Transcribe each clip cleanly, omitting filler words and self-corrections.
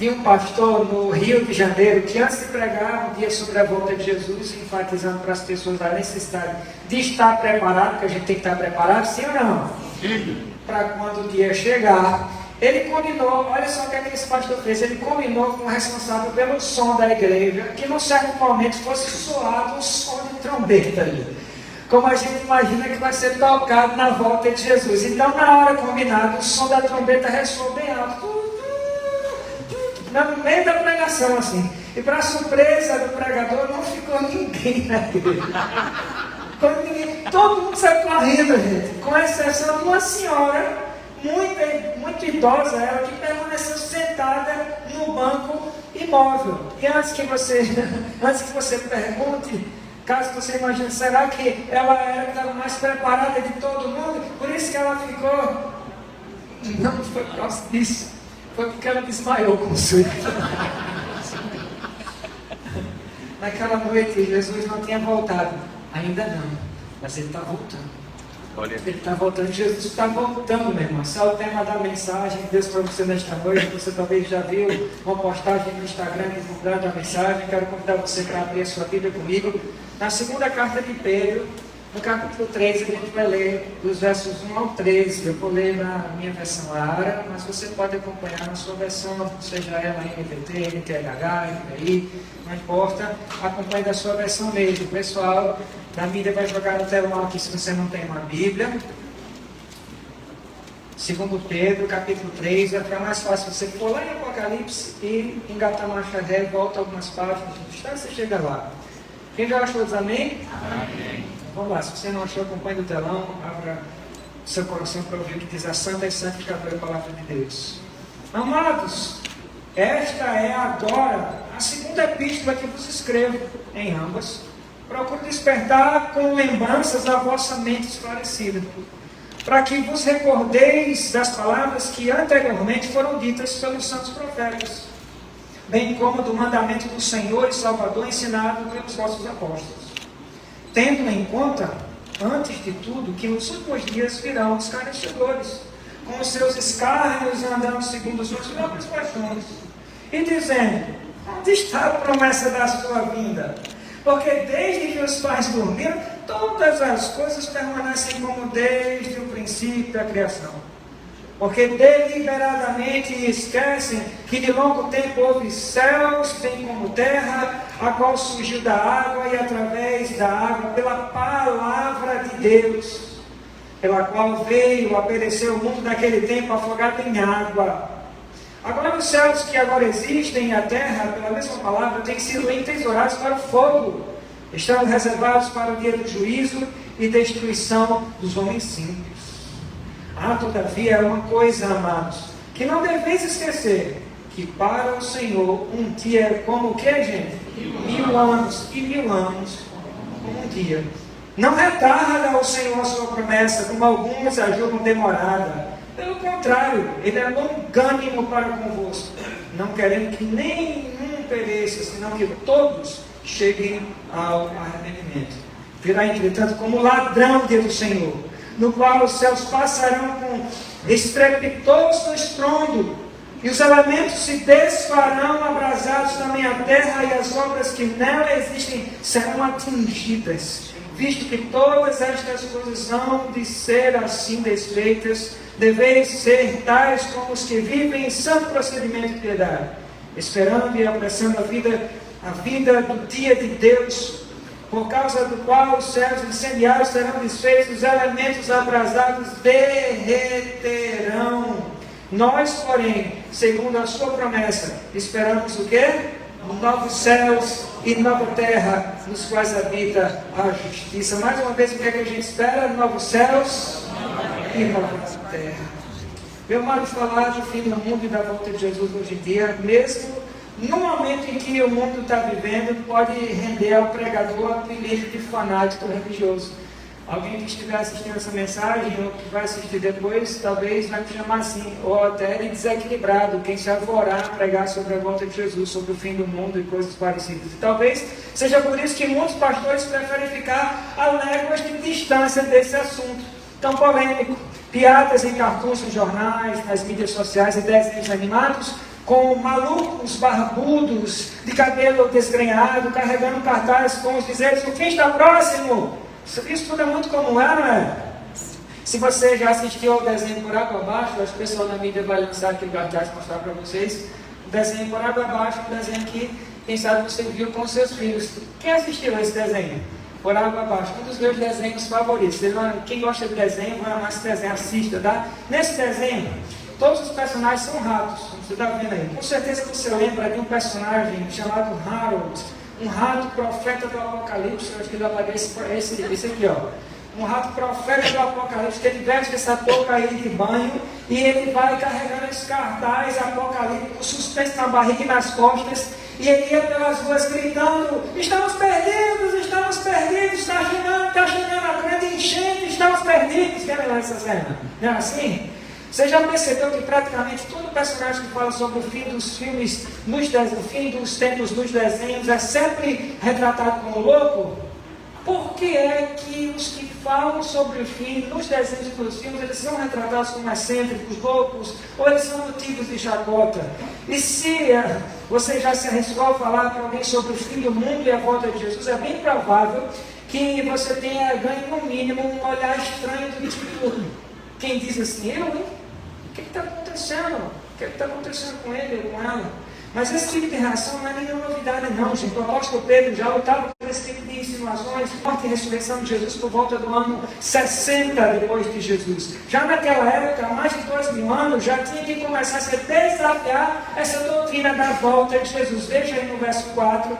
de um pastor no Rio de Janeiro que antes de pregar um dia sobre a volta de Jesus, enfatizando para as pessoas a necessidade de estar preparado, porque a gente tem que estar preparado, sim ou não? Para quando o dia chegar. Ele combinou, olha só o que esse pastor fez, ele combinou com o responsável pelo som da igreja, que num certo momento fosse soado um som de trombeta ali, como a gente imagina que vai ser tocado na volta de Jesus. Então, na hora combinada, o som da trombeta ressoou bem alto, no meio da pregação, assim. E para surpresa do pregador, não ficou ninguém na igreja. Todo mundo saiu correndo, gente, com exceção de uma senhora muito idosa, ela que permaneceu sentada no banco imóvel. E antes que você pergunte, caso você imagine, será que ela era que estava mais preparada de todo mundo? Por isso que ela ficou. Não foi por causa disso, foi porque ela desmaiou com o susto. Naquela noite, Jesus não tinha voltado. Ainda não, mas ele está voltando. Ele está voltando, Jesus está voltando, meu irmão. Esse é o tema da mensagem que Deus para você nesta noite. Você talvez já viu uma postagem no Instagram divulgando a mensagem. Quero convidar você para abrir a sua Bíblia comigo. Na segunda carta de Pedro, no capítulo 3, a gente vai ler dos versos 1 ao 13. Eu vou ler na minha versão ARA, mas você pode acompanhar na sua versão, seja ela NVT, NTLH, NPI, não importa. Acompanhe da sua versão mesmo. O pessoal da mídia vai jogar no telão aqui se você não tem uma Bíblia. Segundo Pedro, capítulo 3, vai ficar mais fácil você for lá em Apocalipse e engatar a marcha ré, volta algumas páginas, você chega lá. Quem já achou, diz amém? Amém. Vamos lá, se você não achou, acompanhe no telão, abra seu coração para ouvir o que diz a santa e santificadora palavra de Deus. Amados, esta é agora a segunda epístola que vos escrevo, em ambas. Procuro despertar com lembranças a vossa mente esclarecida, para que vos recordeis das palavras que anteriormente foram ditas pelos santos profetas, bem como do mandamento do Senhor e Salvador ensinado pelos vossos apóstolos. Tendo em conta, antes de tudo, que nos últimos dias virão os escarnecedores, com os seus escárnios andando segundo as suas próprias paixões, e dizendo: onde está a promessa da sua vinda? Porque desde que os pais dormiram, todas as coisas permanecem como desde o princípio da criação. Porque deliberadamente esquecem que de longo tempo houve céus, bem como terra, a qual surgiu da água e através da água, pela palavra de Deus, pela qual veio a perecer o mundo naquele tempo afogado em água. Agora os céus que agora existem e a terra, pela mesma palavra, têm sido entesourados para o fogo, estando reservados para o dia do juízo e destruição dos homens simples. Todavia, é uma coisa, amados, que não deveis esquecer, que para o Senhor um dia é como o que, gente? 1000 anos, e 1000 anos como um dia. Não retarda o Senhor a sua promessa, como alguns a julgam demorada. Pelo contrário, Ele é longânimo para convosco, não querendo que nenhum pereça, senão que todos cheguem ao arrependimento. Virá, entretanto, como ladrão dia do Senhor, no qual os céus passarão com estrepitoso estrondo, e os elementos se desfarão abrasados na minha terra, e as obras que nela existem serão atingidas. Visto que todas estas coisas hão de ser assim desfeitas, deveis ser tais como os que vivem em santo procedimento de piedade, esperando e apressando a vida do dia de Deus, por causa do qual os céus incendiários serão desfeitos, os elementos abrasados derreterão. Nós, porém, segundo a sua promessa, esperamos o quê? Novos céus e nova terra, nos quais habita a justiça. Mais uma vez, o que é que a gente espera? Novos céus e nova terra. Meu amado, falar do fim do mundo e da volta de Jesus hoje em dia, mesmo no momento em que o mundo está vivendo, pode render ao pregador a apelido de fanático religioso. Alguém que estiver assistindo essa mensagem, ou que vai assistir depois, talvez vai me chamar assim, ou até de desequilibrado, quem se arvorar a pregar sobre a volta de Jesus, sobre o fim do mundo e coisas parecidas. E talvez seja por isso que muitos pastores preferem ficar a léguas de distância desse assunto tão polêmico. Piadas em cartoons, nos jornais, nas mídias sociais e desenhos animados com malucos barbudos, de cabelo desgrenhado, carregando cartaz com os dizeres: o fim está próximo. Isso tudo é muito comum, não é? Se você já assistiu ao desenho Por Água Abaixo, acho que o pessoal da mídia vai lançar aquele cartaz para mostrar para vocês. O desenho Por Água Abaixo, um desenho que, quem sabe, você viu com seus filhos. Quem assistiu a esse desenho? Por Água Abaixo, um dos meus desenhos favoritos. Quem gosta de desenho, vai amar esse desenho, assista, tá? Nesse desenho, todos os personagens são ratos, como você está vendo aí. Com certeza você lembra de um personagem chamado Harold, um rato profeta do Apocalipse. Eu acho que dá para ver esse aqui, ó. Um rato profeta do Apocalipse, que ele veste essa touca aí de banho e ele vai carregando esse cartaz apocalíptico, suspenso na barriga e nas costas, e ele ia pelas ruas gritando: estamos perdidos, está chegando a grande enchente, estamos perdidos. Quer lembrar essa cena? Não é assim? Você já percebeu que praticamente todo personagem que fala sobre o fim dos filmes, o fim dos tempos nos desenhos, é sempre retratado como louco? Por que é que os que falam sobre o fim nos desenhos e nos filmes, eles são retratados como excêntricos, loucos, ou eles são motivos de chacota? E se você já se arriscou a falar para alguém sobre o fim do mundo e a volta de Jesus, é bem provável que você tenha ganho no mínimo um olhar estranho do tipo: quem diz assim, eu, hein? O que está acontecendo? O que está acontecendo com ele ou com ela? Mas esse tipo de reação não é nenhuma novidade não, gente. O apóstolo Pedro já lutava por esse tipo de insinuações, morte e ressurreição de Jesus por volta do ano 60 depois de Jesus. Já naquela época, há mais de 2000 anos, já tinha que começar a se desafiar essa doutrina da volta de Jesus. Veja aí no verso 4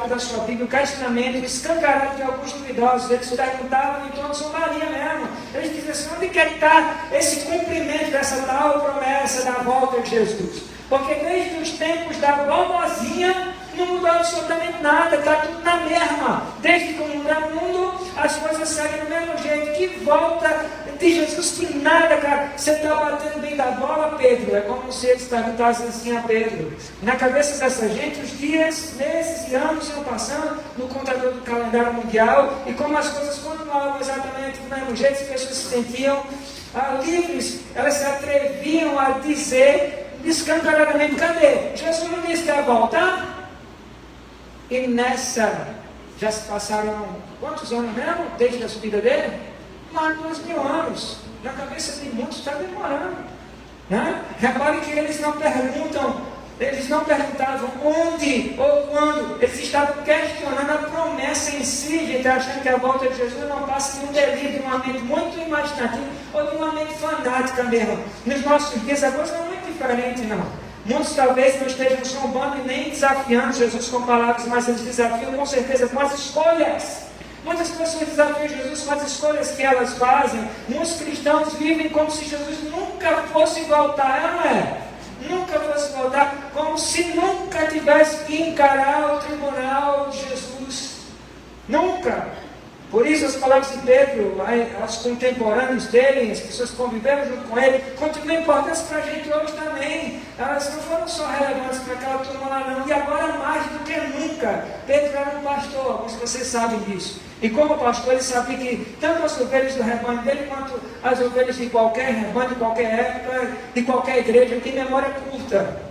da sua Bíblia, o questionamento escancarado de alguns duvidosos. Eles perguntavam em torno de Maria mesmo. Eles diziam assim: onde quer estar esse cumprimento dessa tal promessa da volta de Jesus? Porque desde os tempos da vovozinha não mudou absolutamente nada, está tudo na mesma. Desde que o mundo é mundo, as coisas seguem do mesmo jeito. Que volta de Jesus, que nada, cara. Você está batendo bem da bola, Pedro? É como se eles perguntassem assim a Pedro. Na cabeça dessa gente, os dias, meses e anos iam passando no contador do calendário mundial, e como as coisas continuavam exatamente do mesmo jeito, as pessoas se sentiam livres, elas se atreviam a dizer escancaradamente: cadê? Jesus não disse que ia voltar? E nessa, já se passaram quantos anos mesmo, desde a subida dele? Mais de 2000 anos. Na cabeça de muitos está demorando, né? Repare que eles não perguntavam onde ou quando, eles estavam questionando a promessa em si, gente, achando que a volta de Jesus não passa de um delírio, de uma mente muito imaginativa ou de uma mente fanática mesmo. Nos nossos dias a coisa não é muito diferente, não. Muitos talvez não estejam zombando e nem desafiando Jesus com palavras, mas eles desafiam com certeza com as escolhas. Muitas pessoas desafiam Jesus com as escolhas que elas fazem. Muitos cristãos vivem como se Jesus nunca fosse voltar, não é? Nunca fosse voltar, como se nunca tivesse que encarar o tribunal de Jesus. Nunca. Por isso as palavras de Pedro, aos contemporâneos dele, as pessoas que conviveram junto com ele, continuam importantes para a gente hoje também. Elas não foram só relevantes para aquela turma lá não. E agora mais do que nunca. Pedro era um pastor, alguns de vocês sabem disso. E como pastor, ele sabia que tanto as ovelhas do rebanho dele, quanto as ovelhas de qualquer rebanho, de qualquer época, de qualquer igreja, tem memória curta.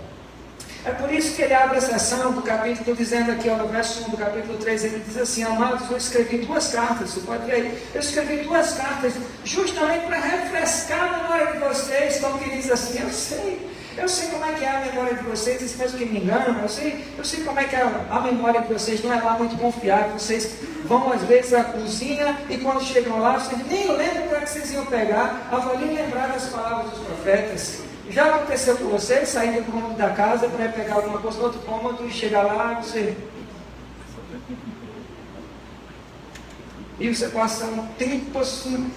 É por isso que ele abre a sessão do capítulo, dizendo aqui, no verso 1 do capítulo 3, ele diz assim: amados, eu escrevi 2 cartas, você pode ver aí, eu escrevi 2 cartas, justamente para refrescar a memória de vocês, como que diz assim: eu sei como é que é a memória de vocês, isso mesmo que me enganam, eu sei como é que é a memória de vocês não é lá muito confiável, vocês vão às vezes à cozinha e quando chegam lá, vocês nem lembram para que vocês iam pegar, avaliem lembrar das palavras dos profetas. Já aconteceu com você, sair do cômodo da casa para pegar alguma coisa no outro cômodo e chegar lá e você passa um tempo assim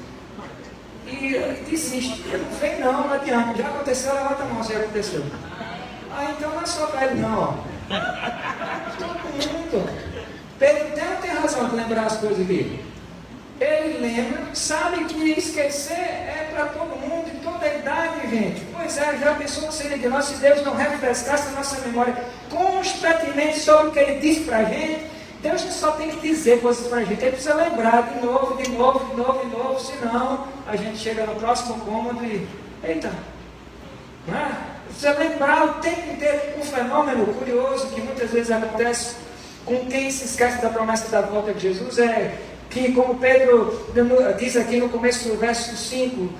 e desiste. Eu não sei não adianta. Já aconteceu, levanta a mão se já aconteceu. Então não é só velho não, ó. Todo mundo. Pedro tem razão de lembrar as coisas dele. Ele lembra, sabe que esquecer é para todo mundo, em toda a idade, gente. Pois é, já pensou você de nós, se Deus não refrescasse a nossa memória constantemente sobre o que Ele disse para a gente, Deus não só tem que dizer coisas para a gente, Ele precisa lembrar de novo, senão a gente chega no próximo cômodo e, eita, não é? Precisa lembrar o tempo inteiro. Um fenômeno curioso que muitas vezes acontece com quem se esquece da promessa da volta de Jesus é que, como Pedro diz aqui no começo do verso 5,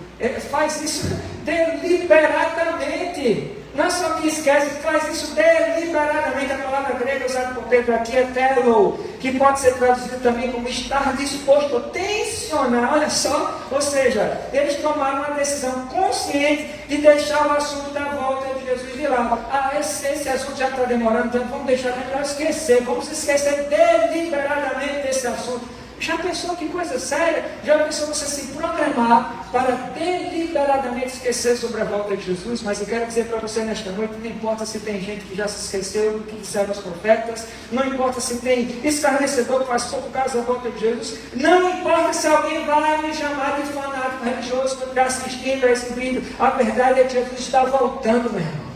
faz isso deliberadamente. Não é só que esquece, faz isso deliberadamente. A palavra grega usada por Pedro aqui é telo, que pode ser traduzido também como estar disposto, tensionar, olha só. Ou seja, eles tomaram uma decisão consciente de deixar o assunto da volta de Jesus de lado. Esse assunto já está demorando, então vamos deixar para esquecer. Vamos esquecer deliberadamente desse assunto. Já pensou que coisa séria? Já pensou você se programar para deliberadamente esquecer sobre a volta de Jesus? Mas eu quero dizer para você nesta noite, não importa se tem gente que já se esqueceu do que disseram os profetas, não importa se tem escarnecedor que faz pouco caso da volta de Jesus, não importa se alguém vai me chamar de fanático religioso por estar assistindo a esse vídeo, a verdade é que Jesus está voltando, meu irmão.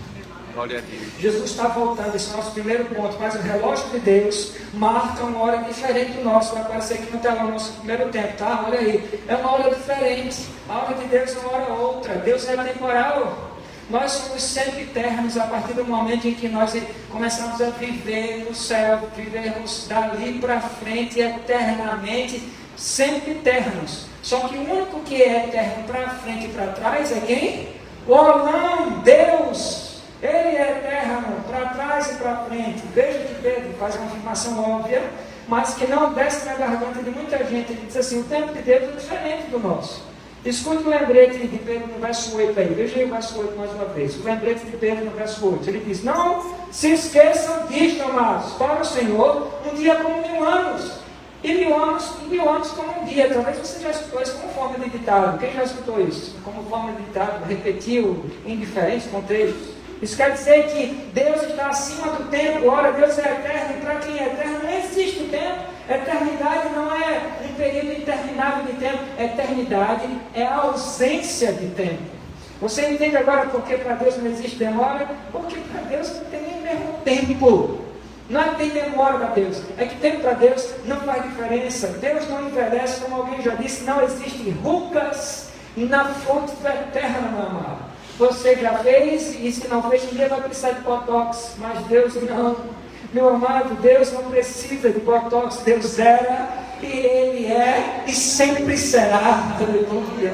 Jesus está voltando, esse é o nosso primeiro ponto. Mas o relógio de Deus marca uma hora diferente do nosso. Vai aparecer aqui no telão o nosso primeiro tempo, tá? Olha aí, é uma hora diferente. A hora de Deus é uma hora outra. Deus é temporal. Nós somos sempre eternos a partir do momento em que nós começamos a viver no céu, vivermos dali para frente eternamente, sempre eternos. Só que o único que é eterno para frente e para trás é quem? O não, Deus. Ele é eterno, para trás e para frente. Veja que Pedro faz uma afirmação óbvia, mas que não desce na garganta de muita gente. Ele diz assim, o tempo de Deus é diferente do nosso. Escute o lembrete de Pedro no verso 8 aí. Veja aí o verso 8 mais uma vez. O lembrete de Pedro no verso 8. Ele diz, não se esqueçam disto, amados. Para o Senhor, um dia como 1000 anos. E 1000 anos como um dia. Talvez você já escutou isso como forma de ditado. Quem já escutou isso? Como forma de ditado, repetiu em diferentes contextos. Isso quer dizer que Deus está acima do tempo. Ora, Deus é eterno, e para quem é eterno não existe o tempo. Eternidade não é um período interminável de tempo. Eternidade é a ausência de tempo. Você entende agora por que para Deus não existe demora? Porque para Deus não tem nem mesmo tempo. Não é que tem demora para Deus, é que tempo para Deus não faz diferença. Deus não envelhece, como alguém já disse, não existem rugas na fonte eterna, meu amado. Você já fez, e se não fez, ninguém vai precisar de botox, mas Deus não. Meu amado, Deus não precisa de botox, Deus era, e Ele é, e sempre será. Aleluia.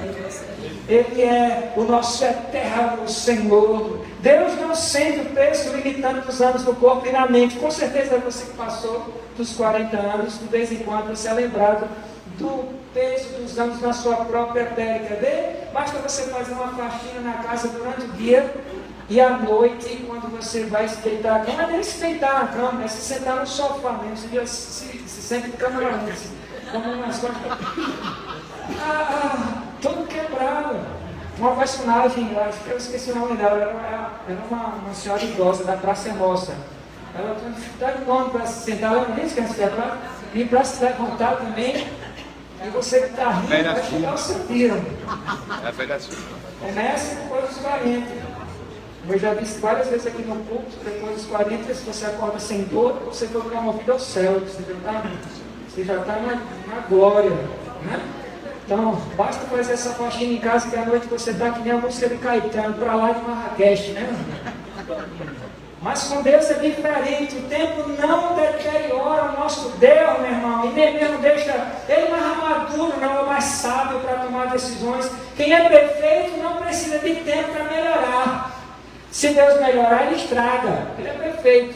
Ele é o nosso eterno Senhor. Deus não sente o peso limitante dos anos no corpo e na mente. Com certeza você que passou dos 40 anos, de vez em quando você é lembrado do peso dos anos na sua própria pele. Quer ver? Basta você fazer uma faxina na casa durante o dia e à noite, quando você vai se deitar na cama, não é nem se deitar na cama, é se sentar no sofá mesmo. Você se sente câmera como umas coisas. Todo quebrado. Uma personagem, acho que eu esqueci o nome dela, era uma senhora idosa da Praça Nossa. Ela tinha dificuldade enorme para se sentar, ela nem esquece dela, e para se levantar também. E você que está rindo, vai chegar o seu dia. Comece depois dos 40. Eu já disse várias vezes aqui no culto, depois dos 40, se você acorda sem dor, você foi promovido ao céu. Você já está na glória. Né? Então, basta fazer essa faxina em casa que à noite você está que nem a música de Caetano, para lá de Marrakech, né? Mas com Deus é diferente. O tempo não deteriora o nosso Deus, meu irmão. E nem mesmo deixa ele mais maduro, não, ou mais sábio para tomar decisões. Quem é perfeito não precisa de tempo para melhorar. Se Deus melhorar, ele estraga. Ele é perfeito.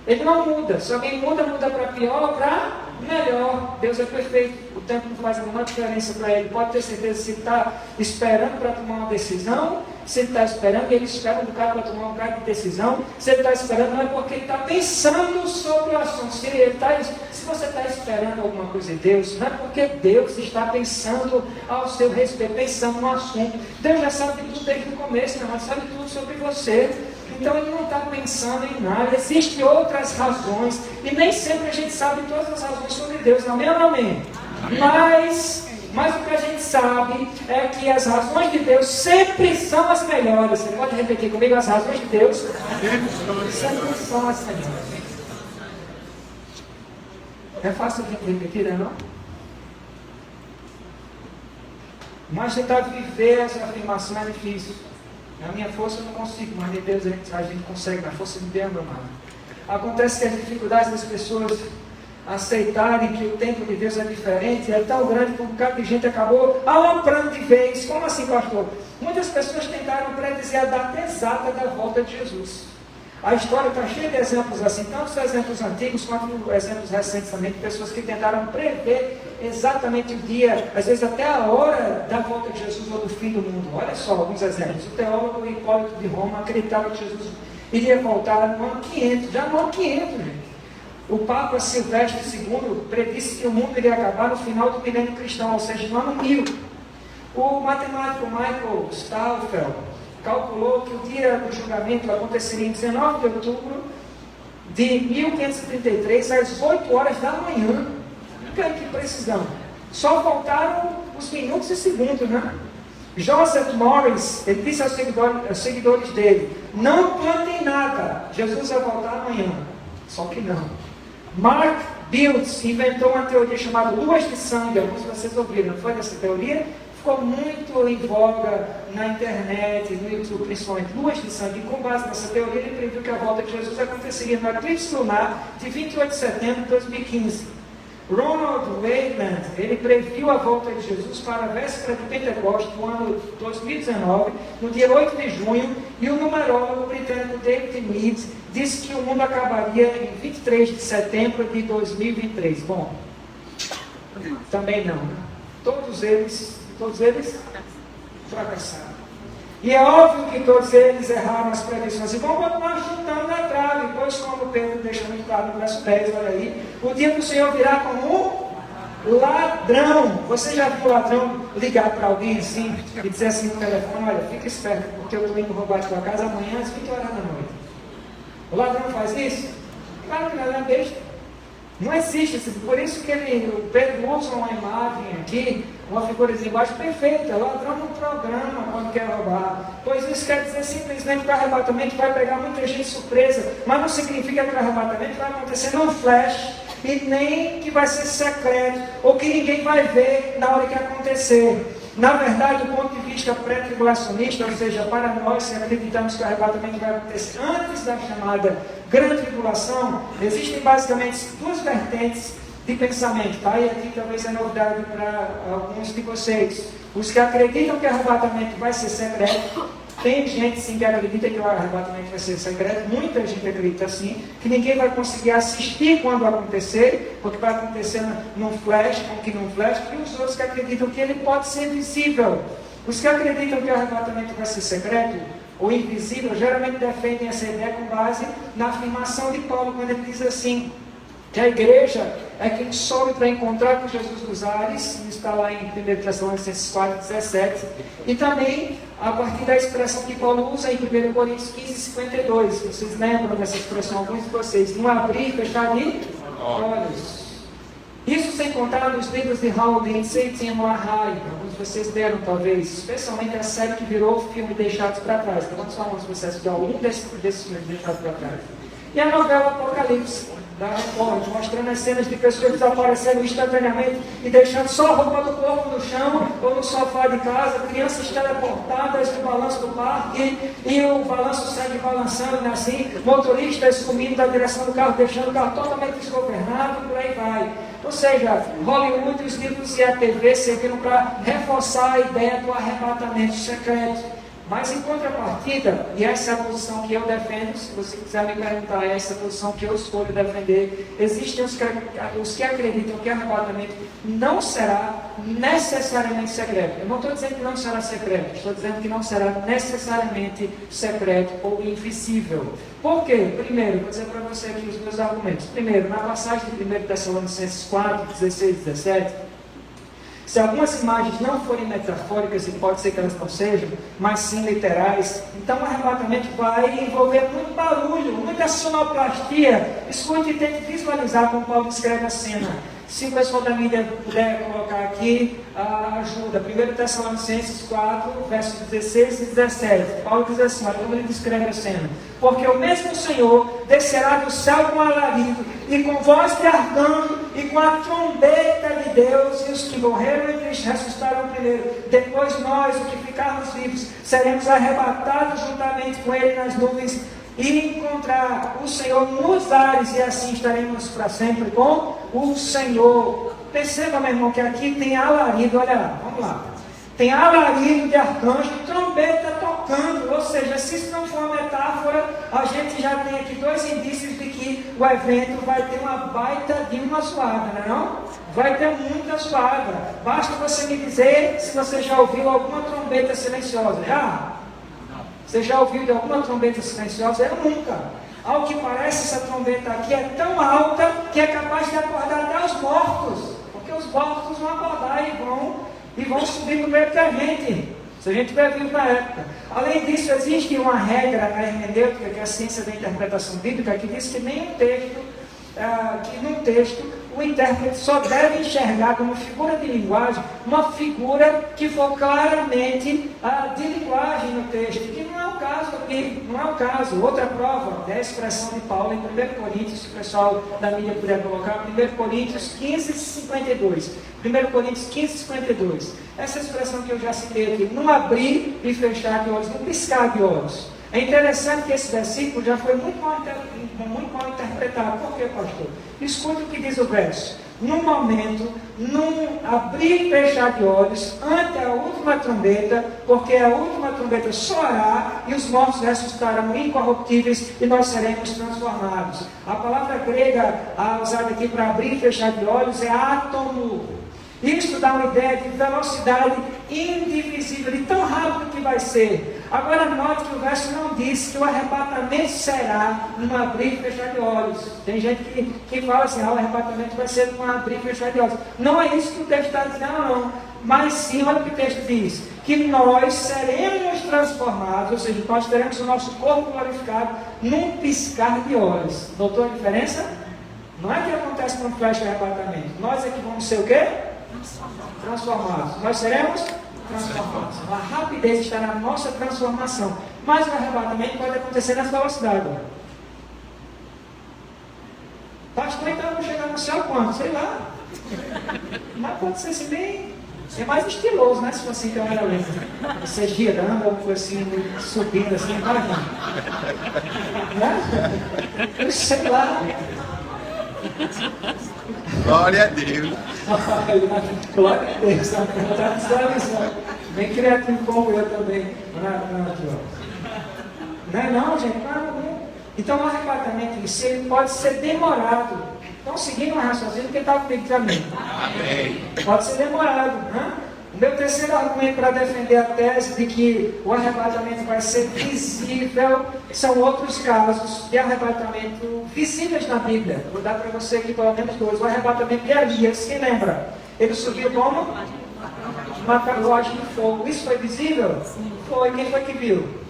Ele não muda. Se alguém muda para pior ou para melhor. Deus é perfeito. O tempo não faz nenhuma diferença para ele. Pode ter certeza, se está esperando para tomar uma decisão, se ele está esperando, ele espera um bocado para tomar um bocado de decisão. Se ele está esperando, não é porque ele está pensando sobre o assunto. Se você está esperando alguma coisa de Deus, não é porque Deus está pensando ao seu respeito, pensando no assunto. Deus já sabe de tudo desde o começo, não, sabe tudo sobre você. Então ele não está pensando em nada. Existem outras razões. E nem sempre a gente sabe todas as razões sobre Deus. Amém ou não amém? Mas o que a gente sabe é que as razões de Deus sempre são as melhores. Você pode repetir comigo? As razões de Deus sempre são as melhores. É fácil de repetir, não? Mas tentar viver essa afirmação é difícil. Na minha força eu não consigo, mas em Deus a gente consegue, na força de Deus, meu amado. Acontece que as dificuldades das pessoas aceitarem que o tempo de Deus é diferente é tão grande que um bocado de gente acabou aloprando de vez. Como assim, pastor? Muitas pessoas tentaram predizer a data exata da volta de Jesus. A história está cheia de exemplos assim, tanto os exemplos antigos quanto exemplos recentes também, de pessoas que tentaram prever exatamente o dia, às vezes até a hora da volta de Jesus ou do fim do mundo. Olha só alguns exemplos. O teólogo Hipólito de Roma acreditava que Jesus iria voltar no ano 500, já no ano 500, gente. O Papa Silvestre II predisse que o mundo iria acabar no final do milênio cristão, ou seja, no ano 1000. O matemático Michael Staufel calculou que o dia do julgamento aconteceria em 19 de outubro de 1533, às 8 horas da manhã. Que precisão! Só faltaram os minutos e segundos, né? Joseph Morris, ele disse aos seguidores dele: não plantem nada, Jesus vai voltar amanhã. Só que não. Mark Biltz inventou uma teoria chamada luas de sangue. Alguns de vocês ouviram, não foi dessa teoria? Ficou muito em voga na internet, no YouTube principalmente, luas de sangue. E com base nessa teoria, ele previu que a volta de Jesus aconteceria no eclipse lunar de 28 de setembro de 2015. Ronald Wayland, ele previu a volta de Jesus para a véspera de Pentecostes do ano 2019, no dia 8 de junho, e o numerólogo britânico David Mead disse que o mundo acabaria em 23 de setembro de 2023. Bom, também não. Todos eles fracassaram. E é óbvio que todos eles erraram as previsões. E vão continuar chutando na trave, pois como Pedro deixa muito claro no verso 10, olha aí, o dia do Senhor virá como um ladrão. Você já viu o ladrão ligar para alguém assim e dizer assim no telefone: olha, fica esperto, porque eu estou indo roubar a tua casa amanhã às 20 horas da noite. O ladrão faz isso? Claro que não é besta. Não existe, por isso que o Pedro usa uma imagem aqui, uma figura de linguagem perfeita. O ladrão não programa quando quer roubar, pois isso quer dizer simplesmente que o arrebatamento vai pegar muita gente surpresa, mas não significa que o arrebatamento vai acontecer num flash, e nem que vai ser secreto, ou que ninguém vai ver na hora que acontecer. Na verdade, do ponto de vista pré-tribulacionista, ou seja, para nós que acreditamos que o arrebatamento vai acontecer antes da chamada grande tribulação, existem basicamente duas vertentes de pensamento, tá? E aqui talvez é novidade para alguns de vocês. Os que acreditam que o arrebatamento vai ser secreto. Tem gente sim que acredita que o arrebatamento vai ser secreto, muita gente acredita assim, que ninguém vai conseguir assistir quando acontecer, porque vai acontecer num flash, e os outros que acreditam que ele pode ser visível. Os que acreditam que o arrebatamento vai ser secreto ou invisível, geralmente defendem essa ideia com base na afirmação de Paulo, quando ele diz assim, que a igreja é quem sobe para encontrar com Jesus dos ares, está lá em 1 Tessalonicenses 4:17, e também a partir da expressão que Paulo usa em 1 Coríntios 15:52, vocês lembram dessa expressão, alguns de vocês, não abrir e fechar de olhos. Isso sem contar nos livros de Howard Lindsay e Lahai, alguns de vocês leram talvez, especialmente a série que virou o filme Deixados para Trás. Então vamos falar uns processos de algum desses filmes Deixados para Trás. E a novela Apocalipse, da Record, mostrando as cenas de pessoas desaparecendo instantaneamente e deixando só a roupa do corpo no chão ou no sofá de casa, crianças teleportadas no balanço do parque e o balanço segue balançando assim, motoristas sumindo da direção do carro, deixando o carro totalmente desgovernado e por aí vai. Ou seja, Hollywood, os livros e a TV serviram para reforçar a ideia do arrebatamento secreto. Mas em contrapartida, e essa é a posição que eu defendo, se você quiser me perguntar, essa é a posição que eu escolho defender, existem os que acreditam que o arrebatamento não será necessariamente secreto. Eu não estou dizendo que não será secreto, estou dizendo que não será necessariamente secreto ou invisível. Por quê? Primeiro, vou dizer para você aqui os meus argumentos. Primeiro, na passagem de 1 Tessalonicenses 4:16 e 17, se algumas imagens não forem metafóricas, e pode ser que elas não sejam, mas sim literais, então o arrebatamento vai envolver muito barulho, muita sonoplastia. Escute e tente visualizar como Paulo descreve a cena. Se o pessoal da mídia puder colocar aqui, ajuda. 1 Tessalonicenses 4, versos 16 e 17. Paulo diz assim, olha como ele descreve a cena. Porque o mesmo Senhor descerá do céu com alarido, e com voz de arcanjo, e com a trombeta de Deus, e os que morreram em Cristo ressuscitaram primeiro. Depois nós, os que ficarmos vivos, seremos arrebatados juntamente com Ele nas nuvens e encontrar o Senhor nos ares, e assim estaremos para sempre com o Senhor. Perceba, meu irmão, que aqui tem alarido, olha lá, vamos lá. Tem alarido de arcanjo, trombeta tocando, ou seja, se isso não for uma metáfora, a gente já tem aqui dois indícios de que o evento vai ter uma baita de uma zoada, não é não? Vai ter muita zoada. Basta você me dizer se você já ouviu alguma trombeta silenciosa. Já? Você já ouviu de alguma trombeta silenciosa? Eu nunca. Ao que parece, essa trombeta aqui é tão alta que é capaz de acordar até os mortos, porque os mortos vão acordar e vão subir no meio da gente, se a gente tiver vivo na época. Além disso, existe uma regra na hermenêutica, que é a ciência da interpretação bíblica, que diz que nenhum texto, que num texto, o intérprete só deve enxergar como figura de linguagem uma figura que for claramente de linguagem no texto, que não é o caso aqui, não é o caso. Outra prova é a expressão de Paulo em 1 Coríntios, se o pessoal da mídia puder colocar, 1 Coríntios 15:52. 1 Coríntios 15:52. Essa expressão que eu já citei aqui, não abrir e fechar de olhos, não piscar de olhos. É interessante que esse versículo já foi muito mal interpretado. Por quê, pastor? Escute o que diz o verso. No momento, num abrir e fechar de olhos, ante a última trombeta, porque a última trombeta soará e os mortos ressuscitarão incorruptíveis e nós seremos transformados. A palavra grega usada aqui para abrir e fechar de olhos é átomo. Isso dá uma ideia de velocidade indivisível, de tão rápido que vai ser. Agora note que o verso não diz que o arrebatamento será num abrir e fechar de olhos. Tem gente que fala assim, o arrebatamento vai ser num abrir e fechar de olhos. Não é isso que o texto está dizendo, não. Mas sim, olha o que o texto diz, que nós seremos transformados, ou seja, nós teremos o nosso corpo glorificado num piscar de olhos. Notou a diferença? Não é que acontece quando fecha o arrebatamento. Nós é que vamos ser o quê? Transformados. Nós seremos transformados. A rapidez está na nossa transformação. Mas o arrebatamento pode acontecer nessa velocidade. Pastor, então eu vou chegar no céu quando? Sei lá. Mas pode ser assim bem. É mais estiloso, né? Se for assim, câmera lenta. Você girando, ou assim, subindo assim, vai. Né? Sei lá. Glória a Deus. Glória a Deus. Está visualizando. Bem criativo como eu também. Não é não, gente? Não. Então o arrebatamento em si pode ser demorado. Então seguindo o raciocínio, quem está comigo também. Amém. Pode ser demorado. Né? O meu terceiro argumento para defender a tese de que o arrebatamento vai ser visível são outros casos de arrebatamento visíveis na Bíblia. Vou dar para você aqui pelo menos dois. O arrebatamento de Elias, quem lembra? Ele subiu como? Uma carruagem de fogo. Isso foi visível? Foi. Quem foi que viu?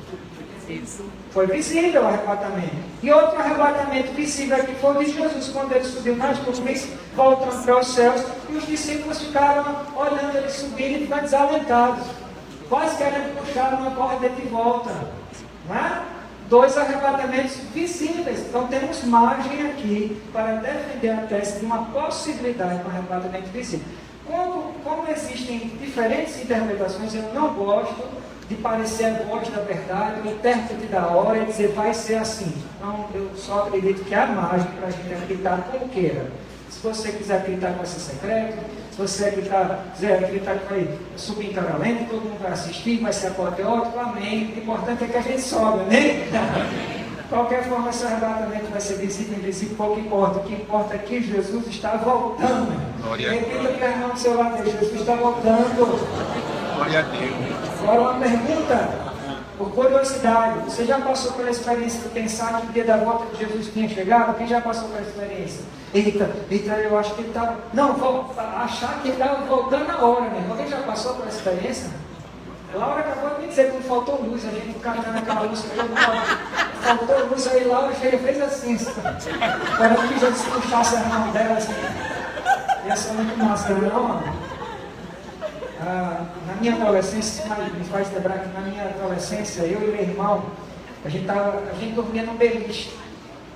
Foi visível o arrebatamento. E outro arrebatamento visível que foi o de Jesus, quando ele subiu nas nuvens, voltando para os céus, e os discípulos ficaram olhando ele subir e ficando desalentados, quase querendo puxar uma corda de volta. Não é? Dois arrebatamentos visíveis. Então temos margem aqui para defender a tese de uma possibilidade de um arrebatamento visível. Como existem diferentes interpretações, eu não gosto de parecer a voz da verdade, o intérprete da hora e dizer vai ser assim. Então eu só acredito que há margem para a gente acreditar como queira. Se você quiser acreditar que vai ser secreto, se você quiser acreditar que vai subir em câmera lenta, todo mundo vai assistir, vai ser apoteótico, amém. O importante é que a gente sobe, amém? De qualquer forma, esse arrebatamento vai ser visível, invisível, pouco importa. O que importa é que Jesus está voltando. Repita para o irmão do seu lado, Jesus está voltando. Glória a Deus. Agora uma pergunta, por curiosidade, você já passou pela experiência de pensar que o dia da volta de Jesus tinha chegado? Quem já passou pela experiência? Eita, eu acho que ele estava... Não, vou achar que ele estava voltando na hora mesmo. Alguém já passou pela experiência? Laura acabou de me dizer que faltou luz, a gente catando aquela luz, faltou luz, aí Laura fez assim, para que Jesus puxasse a mão dela assim. Ia ser muito massa, não, mano? Na minha adolescência, me faz lembrar que na minha adolescência, eu e meu irmão, a gente dormia no beliche.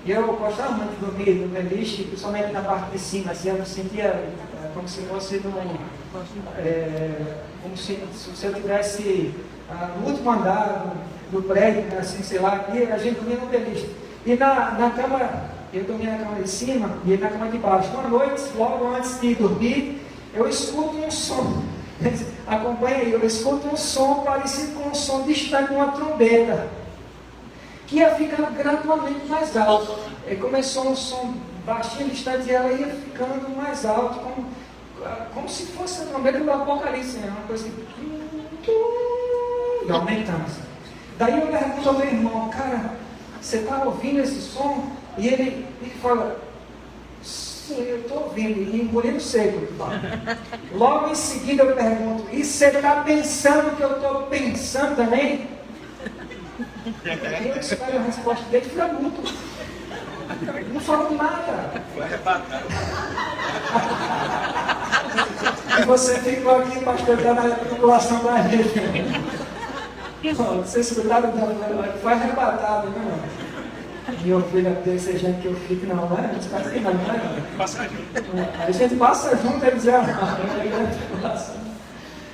E eu gostava muito de dormir no beliche, principalmente na parte de cima, assim, eu me sentia como se fosse como se eu tivesse no último andar do prédio, né, assim, sei lá, e a gente dormia no beliche. E na cama, eu dormia na cama de cima e ele na cama de baixo. Uma noite, logo antes de dormir, eu escuto um som, acompanha aí, eu escuto um som parecido com um som distante de uma trombeta, que ia ficando gradualmente mais alto. E começou um som baixinho, distante, e ela ia ficando mais alto, como se fosse a trombeta do Apocalipse, né? Uma coisa que... e aumentando. Daí eu pergunto ao meu irmão, cara, você está ouvindo esse som? E ele fala, sim, eu estou ouvindo, e engolindo seco. Logo em seguida eu pergunto, e você está pensando que eu estou pensando também? Aí eu espero a resposta dele, fica mudo. Não falou nada. Foi arrebatado. E você ficou aqui, pastor, na tribulação da gente. Vocês escutaram, foi arrebatado, né? E eu filho desse jeito que eu fico, não, né? Não está assim, não, né? Passa junto. A gente passa junto, ele diz,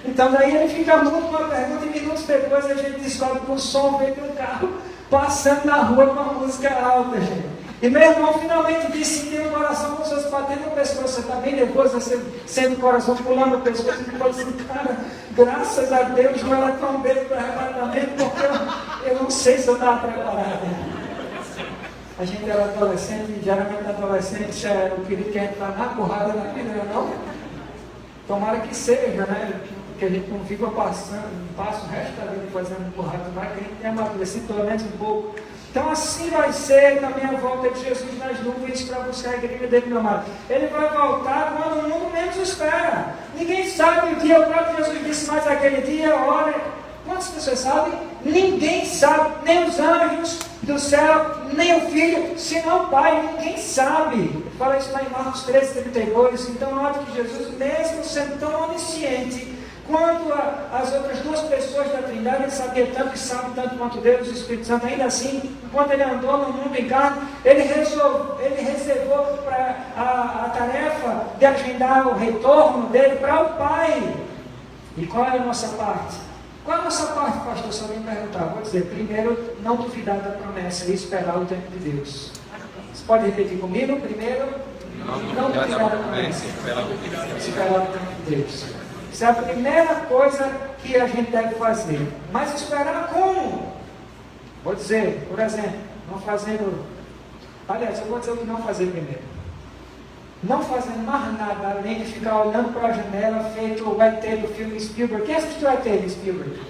então daí ele fica muito com uma pergunta e minutos depois a gente descobre que o som veio de um carro passando na rua com uma música alta, gente. E meu irmão finalmente disse que tem um coração como se fosse batendo no pescoço. Você está bem nervoso, sendo o coração pulando no pescoço. E depois assim, cara, graças a Deus não era trombeta para arrebatamento, porque eu não sei se eu estava preparado. A gente era adolescente, e geralmente adolescente o perigo que a gente está na porrada na vida, não? Tomara que seja, né? Que a gente não fica passando, passa o resto da vida fazendo porrada, mas que a gente tenha amadurecido pelo menos um pouco. Então assim vai ser também a volta de Jesus nas nuvens para buscar a igreja dele, meu amado. Ele vai voltar quando o mundo menos espera. Ninguém sabe o dia, o próprio Jesus disse, mas aquele dia, olha, quantas pessoas sabem? Ninguém sabe, nem os anjos do céu, nem o Filho, senão o Pai, ninguém sabe. Fala isso lá em Marcos 13:32. Então nota que Jesus, mesmo sendo tão onisciente, quanto as outras duas pessoas da Trindade, ele sabia tanto e sabe tanto quanto Deus, o Espírito Santo, ainda assim, enquanto ele andou no mundo em carne, ele reservou para a tarefa de agendar o retorno dele para o Pai. E qual é a nossa parte? Qual é a nossa parte, pastor? Se alguém perguntar, vou dizer, primeiro, não duvidar da promessa e esperar o tempo de Deus. Você pode repetir comigo? Primeiro, não duvidar da promessa, esperar o tempo de Deus. Isso é a primeira coisa que a gente deve fazer. Mas esperar como? Vou dizer, por exemplo, não fazendo... Aliás, eu vou dizer o que não fazer primeiro. Não fazendo mais nada além de ficar olhando para a janela, feito o ET do filme Spielberg. Quem assistiu o ET do Spielberg?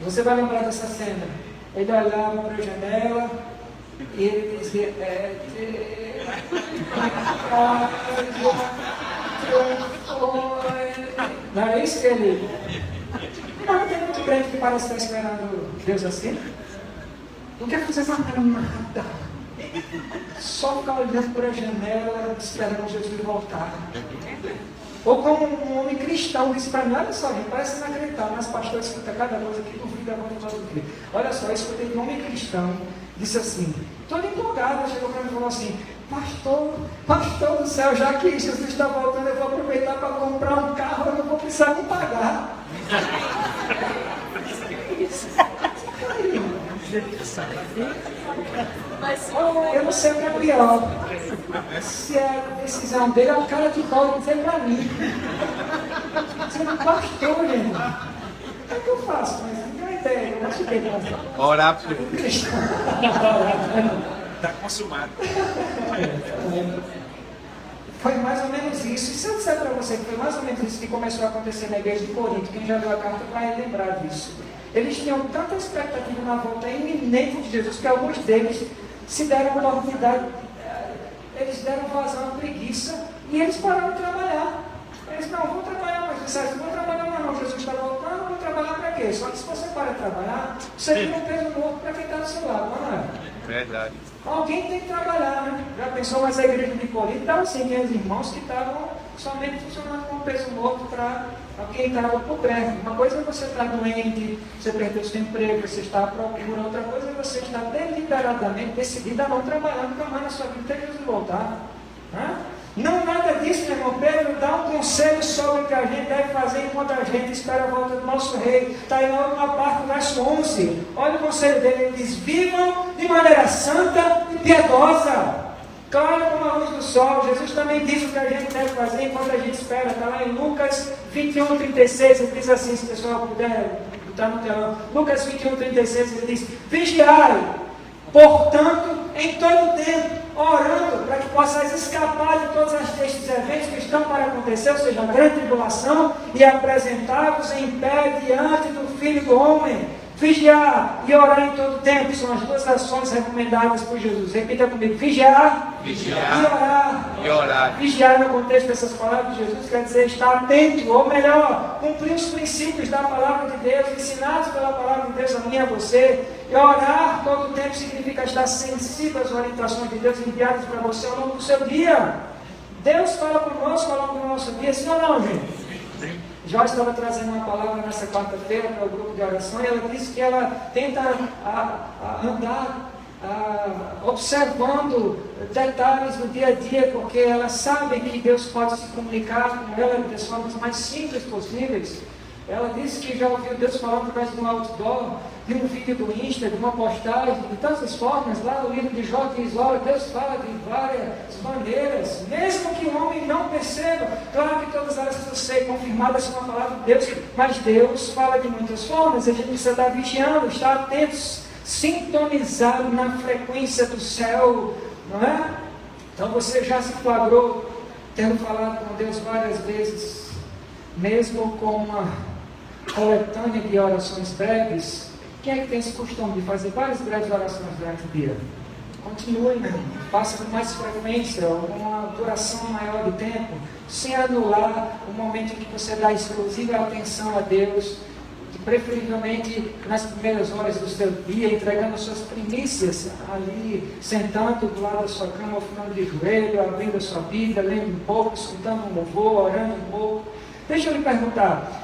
Você vai lembrar dessa cena. Ele olhava para a janela e ele dizia... Não é isso que ele... Não tem muito crente que parece estar esperando Deus assim. Não quer fazer mais nada. Só ficar olhando por a janela, esperando Jesus voltar. Ou como um homem cristão disse para mim, olha só, gente, parece inacreditável, mas pastor escuta cada coisa que duvida, duvida. Olha só, eu escutei de um homem cristão, disse assim, estou empolgado, chegou para mim e falou assim, pastor do céu, já que Jesus está voltando, eu vou aproveitar para comprar um carro, eu não vou precisar me pagar. Eu não sei o que é pior. Se é a decisão dele, é o cara que pode dizer para mim. Você não pastor, gente. O que eu faço? Mas não tenho ideia, eu não sei o que é. Orar por está consumado. Foi mais ou menos isso. E se eu disser para você que foi mais ou menos isso que começou a acontecer na igreja de Corinto, quem já leu a carta vai lembrar disso. Eles tinham tanta expectativa na volta iminente de Jesus, que alguns deles se deram a oportunidade, eles deram vazão à preguiça e eles pararam de trabalhar. Eles não vão trabalhar mais, disseram, não vou trabalhar mais não, Jesus está voltando, vou trabalhar para quê? Só que se você para de trabalhar, você tem um peso morto para quem está do seu lado, não é? Verdade. Alguém tem que trabalhar, né? Já pensou, mas a igreja de Corinto estava assim, aqueles irmãos que estavam somente funcionando como peso morto para quem estava por perto. Uma coisa é você estar doente, você perdeu seu emprego, você está à procura. Outra coisa é você estar deliberadamente decidido a não trabalhar nunca mais na sua vida até Jesus voltar. Não nada disso, meu irmão, Pedro dá um conselho sobre o que a gente deve fazer enquanto a gente espera a volta do nosso rei. Está aí na última parte do verso 11. Olha o conselho dele, ele diz: vivam de maneira santa e piedosa, claro como a luz do sol. Jesus também disse o que a gente deve fazer enquanto a gente espera. Está lá em Lucas 21:36, ele diz assim, se o pessoal puder botar no telão. Lucas 21:36, ele diz: vigiai, portanto, em todo tempo, orando para que possais escapar de todos estes eventos que estão para acontecer, ou seja, a grande tribulação, e apresentar-vos em pé diante do Filho do Homem. Vigiar e orar em todo tempo são as duas ações recomendadas por Jesus. Repita comigo: vigiar e orar. Vigiar, no contexto dessas palavras de Jesus, quer dizer estar atento, ou melhor, cumprir os princípios da palavra de Deus, ensinados pela palavra de Deus a mim e a você. E orar todo tempo significa estar sensível às orientações de Deus enviadas para você ao longo do seu dia. Deus fala conosco ao longo do nosso dia, sim ou não, gente? Joyce estava trazendo uma palavra nessa quarta-feira para o grupo de oração, e ela disse que ela tenta andar observando detalhes do dia a dia, porque ela sabe que Deus pode se comunicar com ela das formas mais simples possíveis. Ela disse que já ouviu Deus falar através de um outdoor, de um vídeo do Insta, de uma postagem, de tantas formas. Lá no livro de Jó diz: olha, Deus fala de várias maneiras, mesmo que o homem não perceba. Claro que todas elas precisam ser confirmadas com a palavra de Deus, mas Deus fala de muitas formas. A gente precisa estar vigiando, estar atentos, sintonizado na frequência do céu, não é? Então você já se flagrou tendo falado com Deus várias vezes, mesmo com uma coletânea de orações breves. Quem é que tem esse costume de fazer várias breves orações durante o dia? Continue, né? Faça com mais frequência, uma duração maior de tempo, sem anular o momento em que você dá exclusiva atenção a Deus, preferivelmente nas primeiras horas do seu dia, entregando as suas primícias ali, sentando do lado da sua cama, ao final de joelho, abrindo a sua Bíblia, lendo um pouco, escutando um louvor, orando um pouco. Deixa eu lhe perguntar,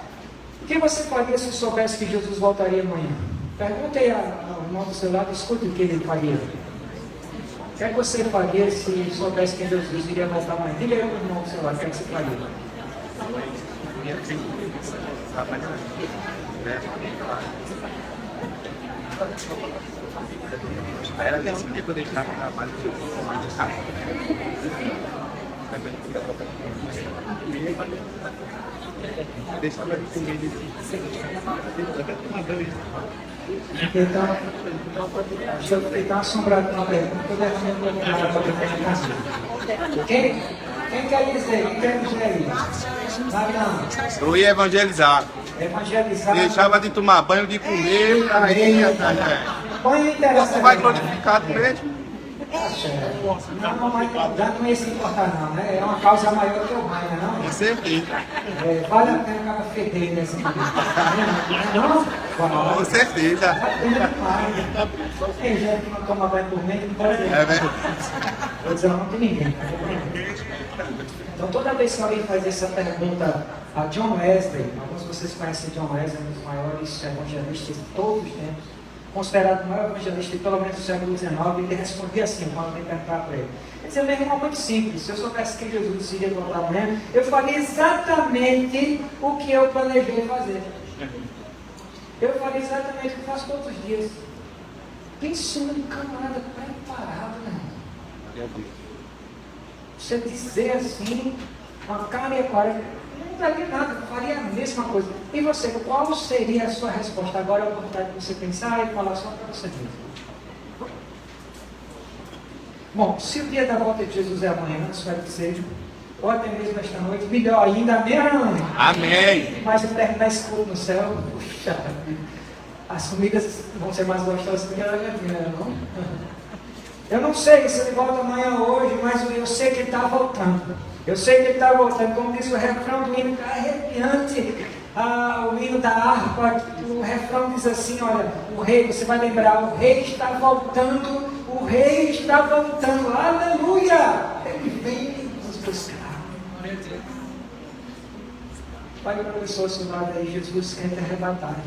o que você faria se soubesse que Jesus voltaria amanhã? Pergunte aí ao irmão do seu lado, escute o que ele faria. O que é que você faria se soubesse que Jesus iria voltar amanhã? Diga aí ao irmão do seu lado, o que é que você faria? Aí ela tem que poder estar com trabalho deixa ela comer Então, deixa eu tentar assombrar com uma pergunta que eu devo Quem quer dizer? Quem quer dizer aí? Eu ia evangelizar. Evangelizar. Deixava de tomar banho, de comer, aí Banho interessa. você vai glorificado mesmo. Não, mas já não ia se importar não, né? É uma causa maior que o banho, não? Com certeza. Vale a pena o cara feder nesse tipo. Não? Com certeza. Tem gente que não toma banho por mês, não pode dizer. É verdade. Vou dizer, não tem ninguém. Então, toda vez que alguém faz essa pergunta a John Wesley, alguns de vocês conhecem John Wesley, um dos maiores evangelistas de todos os tempos, considerado o maior evangelista de pelo menos do século XIX, ele respondia assim, quando alguém perguntava para ele. Ele dizia: meu irmão, muito simples, se eu soubesse que Jesus iria voltar amanhã, eu faria exatamente o que eu planejei fazer. Eu faria exatamente o que eu faço todos os dias. Pense num camarada preparado, né? Você dizer assim, uma cara e a coragem, não daria nada, faria a mesma coisa. E você, qual seria a sua resposta? Agora é a oportunidade de você pensar e falar só para você mesmo. Bom, se o dia da volta de Jesus é amanhã, espero que seja, ou até mesmo esta noite, melhor ainda, amém ou não? Amém. Mas ele terminar escuro no céu, puxa, as comidas vão ser mais gostosas do que a galinha, não? Eu não sei se ele volta amanhã ou hoje, mas eu sei que ele está voltando. Eu sei que ele está voltando, como diz o refrão do hino, arrepiante, o hino da harpa, o refrão diz assim, olha, o rei, você vai lembrar, o rei está voltando, o rei está voltando, aleluia! Ele vem nos buscar. Olha para a pessoa ao seu lado aí, Jesus quer te arrebatar.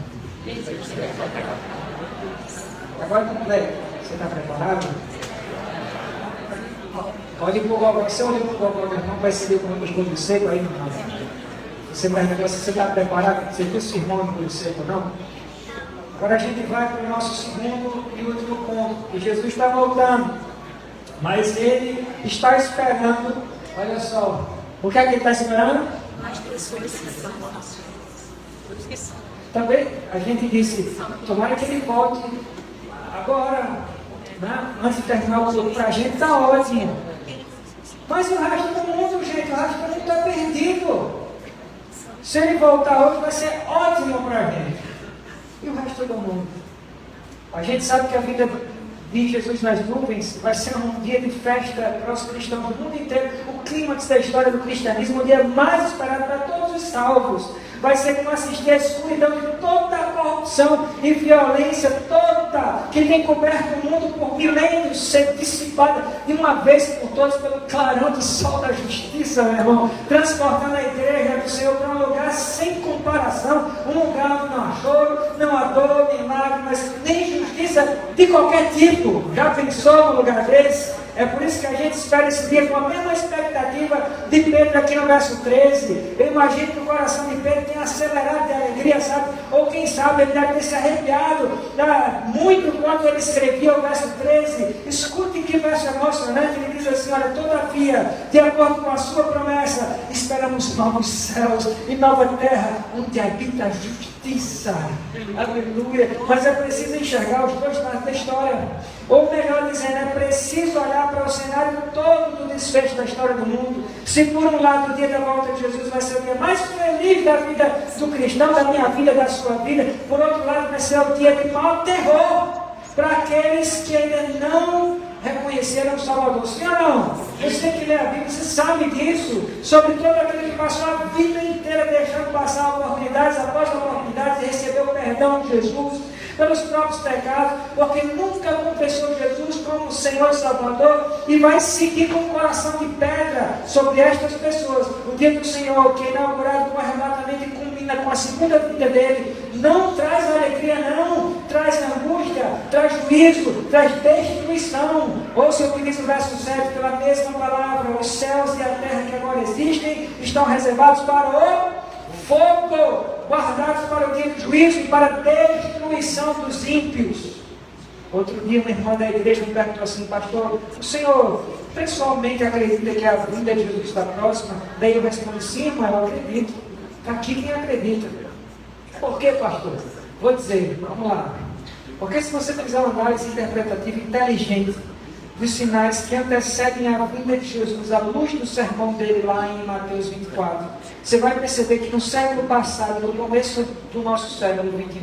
Agora, moleque, você está preparado? Olhe para o Gogó, você olha para o Gogó, não vai ser com os bolhos secos aí não. Você vai negócio, você está preparado? Você viu o sermão no bolho seco, não? Agora a gente vai para o nosso segundo e último ponto. E Jesus está voltando. Mas ele está esperando, olha só, o que é que ele está esperando? Mais pessoas são. Também a gente disse, tomara que ele volte agora, né? Antes de terminar o culto, para a gente está ótimo. Mas o resto do mundo, gente, o resto do mundo está perdido. Se ele voltar hoje, vai ser ótimo para a gente. E o resto do mundo? A gente sabe que a vida de Jesus nas nuvens vai ser um dia de festa para os cristãos do mundo inteiro. O clímax da história do cristianismo, o dia mais esperado para todos os salvos. Vai ser como assistir à escuridão de toda a corrupção e violência toda que tem coberto o mundo por milênios, ser dissipada de uma vez por todas pelo clarão do sol da justiça, meu irmão, transportando a igreja do Senhor para um lugar sem comparação, um lugar onde não há choro, não há dor, nem lágrimas, nem justiça de qualquer tipo. Já pensou num lugar desse? É por isso que a gente espera esse dia com a mesma expectativa de Pedro aqui no verso 13. Eu imagino que o coração de Pedro tenha acelerado de alegria, sabe? Ou quem sabe ele deve ter se arrepiado muito quando ele escrevia o verso 13. Escute que verso emocionante, ele diz assim, olha, todavia, de acordo com a sua promessa, esperamos novos céus e nova terra, onde habita a justiça. Aleluia. Mas é preciso enxergar os dois lados da história. Ou melhor dizendo, é preciso olhar para o cenário todo do desfecho da história do mundo. Se por um lado o dia da volta de Jesus vai ser o dia mais feliz da vida do cristão, da minha vida, da sua vida, por outro lado vai ser o dia de maior terror para aqueles que ainda não reconheceram o Salvador. Sim ou não? Você tem que ler a Bíblia, você sabe disso, sobre todo aquele que passou a vida inteira deixando passar oportunidades após oportunidades de receber o perdão de Jesus pelos próprios pecados, porque nunca confessou Jesus como Senhor e Salvador, e vai seguir com o coração de pedra sobre estas pessoas. O dia do Senhor, que é inaugurado com arrebatamento e culmina com a segunda vida dele, não traz alegria, não, traz angústia, traz juízo, traz destruição. Ouça o que diz o verso 7, pela mesma palavra, os céus e a terra que agora existem estão reservados para o fogo, guardados para o dia do juízo e para a destruição dos ímpios. Outro dia uma irmã da igreja me perguntou assim, pastor, o senhor pessoalmente acredita que a vinda de Jesus está próxima? Daí eu respondi, sim, mas eu acredito. Está aqui quem acredita. Por que, pastor? Vou dizer, vamos lá. Porque se você fizer uma análise interpretativa inteligente dos sinais que antecedem a vinda de Jesus, à luz do sermão dele lá em Mateus 24, você vai perceber que no século passado, no começo do nosso século 21,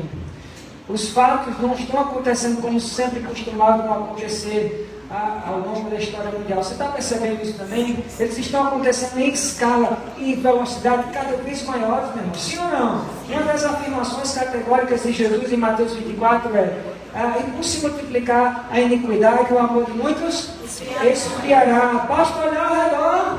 os fatos não estão acontecendo como sempre costumavam acontecer ao longo da história mundial. Você está percebendo isso também? Eles estão acontecendo em escala e velocidade cada vez maiores, meu irmão. Sim ou não? Uma das afirmações categóricas de Jesus em Mateus 24 e por se multiplicar a iniquidade, o amor de muitos esfriará. Basta olhar ao redor.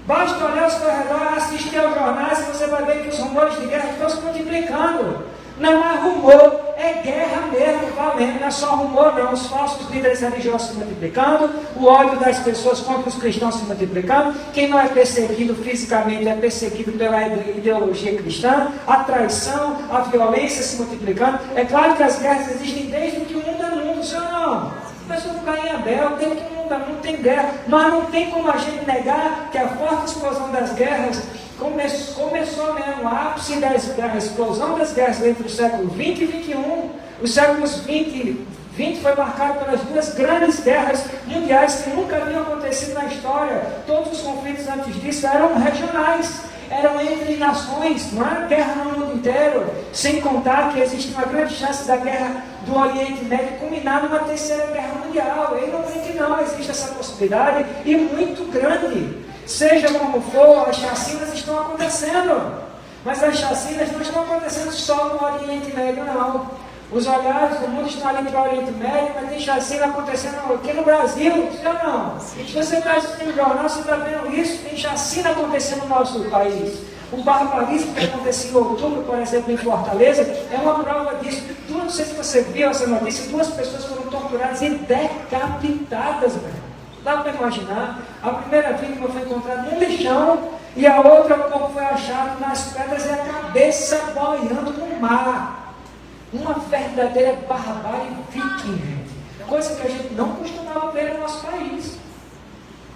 Basta olhar ao seu redor, assistir aos jornais, e você vai ver que os rumores de guerra estão se multiplicando. Não é rumor, é guerra mesmo, valendo. Não é só rumor, não. Os falsos líderes religiosos se multiplicando, o ódio das pessoas contra os cristãos se multiplicando. Quem não é perseguido fisicamente é perseguido pela ideologia cristã. A traição, a violência se multiplicando. É claro que as guerras existem desde que o mundo é mundo, sim ou não? Mas não cai em Abel, desde que o mundo é mundo tem guerra. Mas não tem como a gente negar que a forte explosão das guerras começou mesmo, o ápice da explosão das guerras entre o século 20 e 21. Os séculos 20 foi marcado pelas duas grandes guerras mundiais que nunca haviam acontecido na história. Todos os conflitos antes disso eram regionais, eram entre nações, não era guerra no mundo inteiro. Sem contar que existe uma grande chance da guerra do Oriente Médio culminar numa terceira guerra mundial. E não tem que não, existe essa possibilidade e muito grande. Seja como for, as chacinas estão acontecendo. Mas as chacinas não estão acontecendo só no Oriente Médio, não. Os olhares do mundo estão ali para o Oriente Médio, mas tem chacina acontecendo aqui no Brasil, sim ou não? Se você está assistindo o jornal, você está vendo isso, tem chacina acontecendo no nosso país. O barbarismo que aconteceu em outubro, por exemplo, em Fortaleza, é uma prova disso. Não sei se você viu essa notícia, 2 pessoas foram torturadas e decapitadas, velho. Dá para imaginar, a primeira vítima foi encontrada num lixão e a outra, o corpo foi achado nas pedras e a cabeça boiando no mar. Uma verdadeira barbárie viking, gente. Coisa que a gente não costumava ver no nosso país.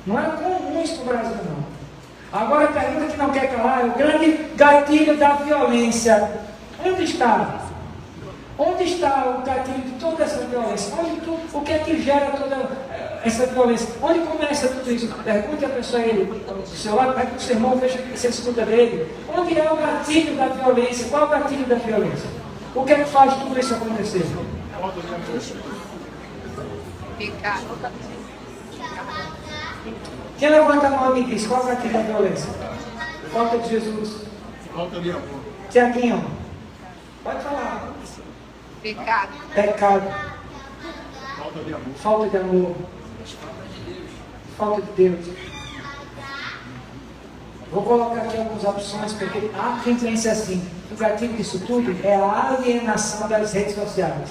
Não era comum isso no Brasil, não. Agora a pergunta que não quer calar é o grande gatilho da violência. Onde está? Onde está o gatilho de toda essa violência? O que é que gera toda essa violência? Onde começa tudo isso? Pergunte a pessoa aí, do seu lado, vai para o sermão, veja o que você escuta dele. Onde é o gatilho da violência? Qual é o gatilho da violência? O que é que faz tudo isso acontecer? Pecado. Quem levanta a mão e me diz, qual é o gatilho da violência? Falta de Jesus. Falta de amor. Tiaguinho, pode falar. Pecado. Pecado. Falta de amor. Falta de amor. Falta de Deus. Vou colocar aqui algumas opções, porque há quem pense assim, o gatilho disso tudo é a alienação das redes sociais.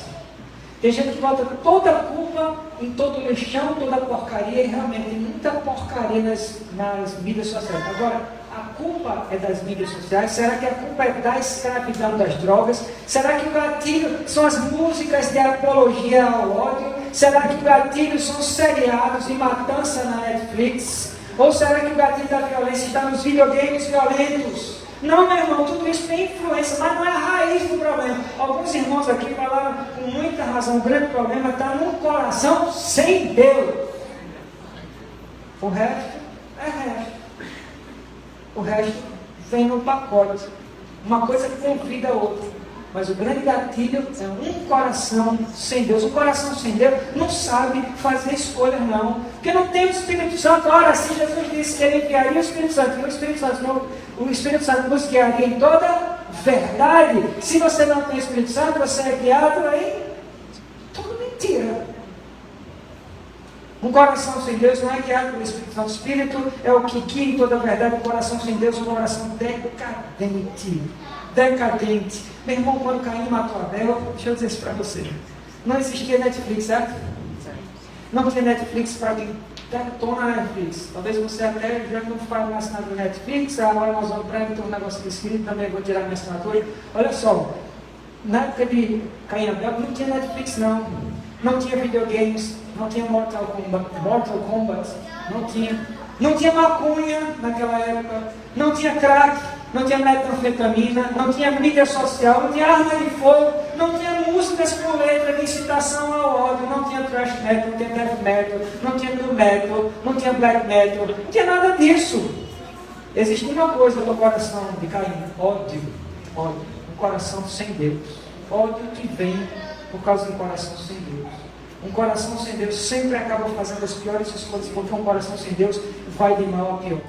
Tem gente que bota toda a culpa em todo o lixão, toda a porcaria, e realmente tem muita porcaria nas mídias sociais. Agora, a culpa é das mídias sociais? Será que a culpa é da escravidão das drogas? Será que o gatilho são as músicas de apologia ao ódio? Será que o gatilho são os seriados e matança na Netflix? Ou será que o gatilho da violência está nos videogames violentos? Não, meu irmão, tudo isso tem influência, mas não é a raiz do problema. Alguns irmãos aqui falaram com muita razão, o grande problema está no coração sem Deus. O resto é resto. O resto vem no pacote. Uma coisa que convida a outra. Mas o grande gatilho é um coração sem Deus. Um coração sem Deus não sabe fazer escolha, não. Porque não tem o Espírito Santo. Ora, se Jesus disse que ele enviaria o Espírito Santo, o Espírito Santo nos guiaria em toda verdade. Se você não tem o Espírito Santo, você é guiado em tudo mentira. Um coração sem Deus não é guiado pelo Espírito Santo. O Espírito é o que guia em toda a verdade. Um coração sem Deus é um coração decadente. Decadente. Meu irmão, quando Caim matou Abel, deixa eu dizer isso para você. Não existia Netflix, certo? Não tinha Netflix para quem detona na Netflix. Talvez você até já não fale na assinatura da Netflix, a Amazon Prime tem um negócio aqui escrito, também vou tirar minha assinatura. Olha só, na época de Caim e Abel não tinha Netflix, não. Não tinha videogames, não tinha Mortal Kombat, não tinha maconha naquela época, não tinha crack, não tinha metanfetamina, não tinha mídia social, não tinha arma de fogo, não tinha músicas com letra de incitação ao ódio, não tinha thrash metal, não tinha death metal, não tinha nu metal, não tinha black metal, não tinha nada disso. Existe uma coisa no coração de Caim, ódio, um coração sem Deus, ódio que vem por causa de um coração sem Deus. Um coração sem Deus sempre acaba fazendo as piores escolhas, porque um coração sem Deus vai de mal a pior.